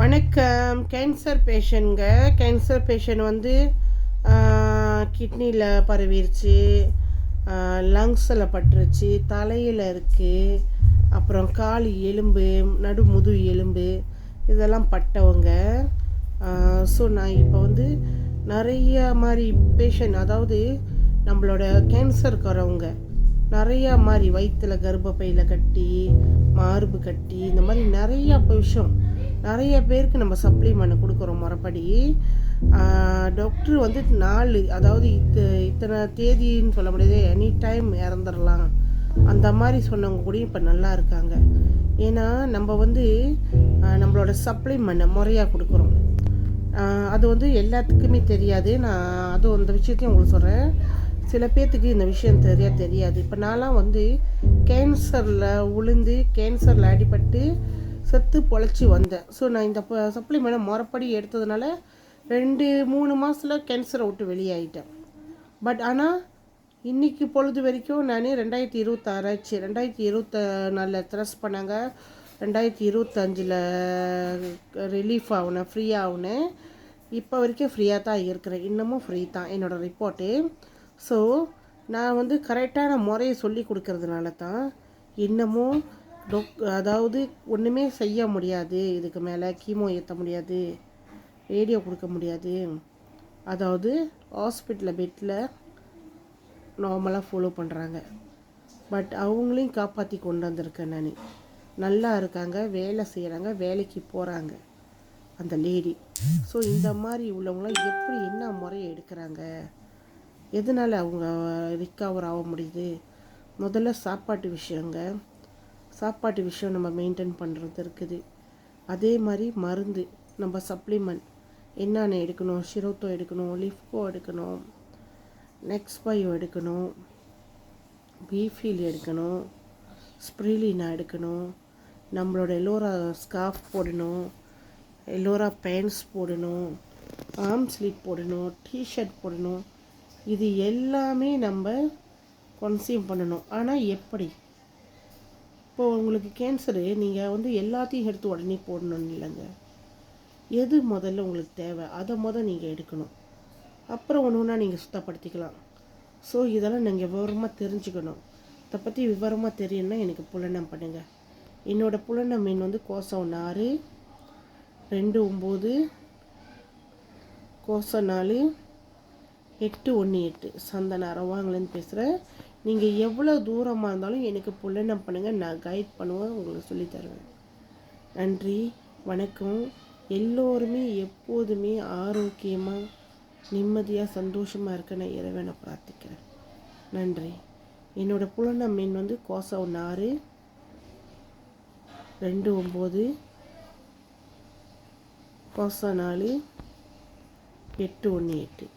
வணக்கம். Cancer பேஷண்ட்ங்க. Cancer patient வந்து கிட்னியில் பரவிருச்சு, லங்ஸில் பட்டுருச்சு, தலையில் இருக்குது, அப்புறம் கால் எலும்பு, முது எலும்பு இதெல்லாம் பட்டவங்க. ஸோ நான் இப்போ வந்து நிறைய மாதிரி பேஷண்ட், அதாவது நம்மளோட கேன்சருக்காரவங்க நிறையா மாதிரி வயிற்றில் கர்ப்பப்பையில் கட்டி, மார்பு கட்டி, இந்த மாதிரி நிறையா விஷயம் நிறைய பேருக்கு நம்ம சப்ளிமெண்ட் கொடுக்குறோம் முறைப்படி. டாக்டர் வந்து அதாவது இத்தனை தேதின்னு சொல்ல முடியாது, எனி டைம் இறந்துடலாம் அந்த மாதிரி சொன்னவங்க கூட இப்போ நல்லா இருக்காங்க. ஏன்னா நம்ம வந்து நம்மளோட சப்ளிமெண்ட் முறையாக கொடுக்குறோம். அது வந்து எல்லாத்துக்குமே தெரியாது. நான் அதுவும் அந்த விஷயத்தையும் உங்களுக்கு சொல்கிறேன். சில பேர்த்துக்கு இந்த விஷயம் தெரியாது. இப்போ நான்லாம் வந்து கேன்சரில் விழுந்து, கேன்சரில் அடிபட்டு செத்து பொழைச்சி வந்தேன். ஸோ நான் இந்த சப்ளிமெண்ட் முறைப்படி எடுத்ததுனால 2-3 மாதத்தில் கேன்சரை விட்டு வெளியாகிட்டேன். பட் ஆனால் இன்றைக்கி பொழுது வரைக்கும் நான் 2026 2024 த்ரெஸ் பண்ணாங்க, 2025 ரிலீஃப் ஆகுனேன், ஃப்ரீ ஆகுனேன். இப்போ வரைக்கும் ஃப்ரீயாக தான் இருக்கிறேன். இன்னமும் ஃப்ரீ தான் என்னோடய ரிப்போர்ட்டு. ஸோ நான் வந்து கரெக்டான முறையை சொல்லி கொடுக்கறதுனால தான் இன்னமும் அதாவது ஒன்றுமே செய்ய முடியாது, இதுக்கு மேலே கீமோ ஏற்ற முடியாது, ரேடியோ கொடுக்க முடியாது, அதாவது ஹாஸ்பிட்டலில் பெட்டில் நார்மலாக ஃபாலோ பண்ணுறாங்க. பட் அவங்களையும் காப்பாற்றி கொண்டு வந்திருக்கேன் நான். நல்லா இருக்காங்க, வேலை செய்கிறாங்க, வேலைக்கு போகிறாங்க அந்த லேடி. ஸோ இந்த மாதிரி உள்ளவங்களாம் எப்படி என்ன முறையை எடுக்கிறாங்க, எதனால் அவங்க ரிக்கவர் ஆக முடியுது? முதல்ல சாப்பாட்டு விஷயம் நம்ம மெயின்டைன் பண்ணுறது இருக்குது. அதே மாதிரி மருந்து, நம்ம சப்ளிமெண்ட் என்னென்ன எடுக்கணும், ஷிரோத்தோ எடுக்கணும், லிஃப்கோ எடுக்கணும், நெக்ஸ்பயோ எடுக்கணும், பீஃபீல் எடுக்கணும், ஸ்ப்ரிலினா எடுக்கணும், நம்மளோட எல்லோரா ஸ்கார்ஃப் போடணும், எல்லோரா பேண்ட்ஸ் போடணும், ஆர்ம் ஸ்லீவ் போடணும், டிஷர்ட் போடணும். இது எல்லாமே நம்ம கன்சியூம் பண்ணணும். ஆனால் எப்படி? இப்போது உங்களுக்கு கேன்சரு, நீங்கள் வந்து எல்லாத்தையும் எடுத்து உடனே போடணும்னு இல்லைங்க. எது முதல்ல உங்களுக்கு தேவை அதை நீங்கள் எடுக்கணும். அப்புறம் ஒன்று ஒன்றா நீங்கள் சுத்தப்படுத்திக்கலாம். ஸோ இதெல்லாம் நீங்கள் விவரமாக தெரிஞ்சுக்கணும். இதை பற்றி விவரமாக தெரியணுன்னா எனக்கு புலனம் பண்ணுங்கள். என்னோடய புலனம் மீன் வந்து கோசம் 4 29 கோசம் 4 818 சந்தன அரவாங்கலேருந்து பேசுகிறேன். நீங்கள் எவ்வளோ தூரமாக இருந்தாலும் எனக்கு புலனம் பண்ணுங்கள், நான் கைட் பண்ணுவேன், உங்களுக்கு சொல்லித்தருவேன். நன்றி, வணக்கம். எல்லோருமே எப்போதுமே ஆரோக்கியமாக, நிம்மதியாக, சந்தோஷமாக இருக்க நான் இறைவனை பிரார்த்திக்கிறேன். நன்றி. என்னோடய புலனம் மீன் வந்து கோசம் 4 29 கோசம் 4 818.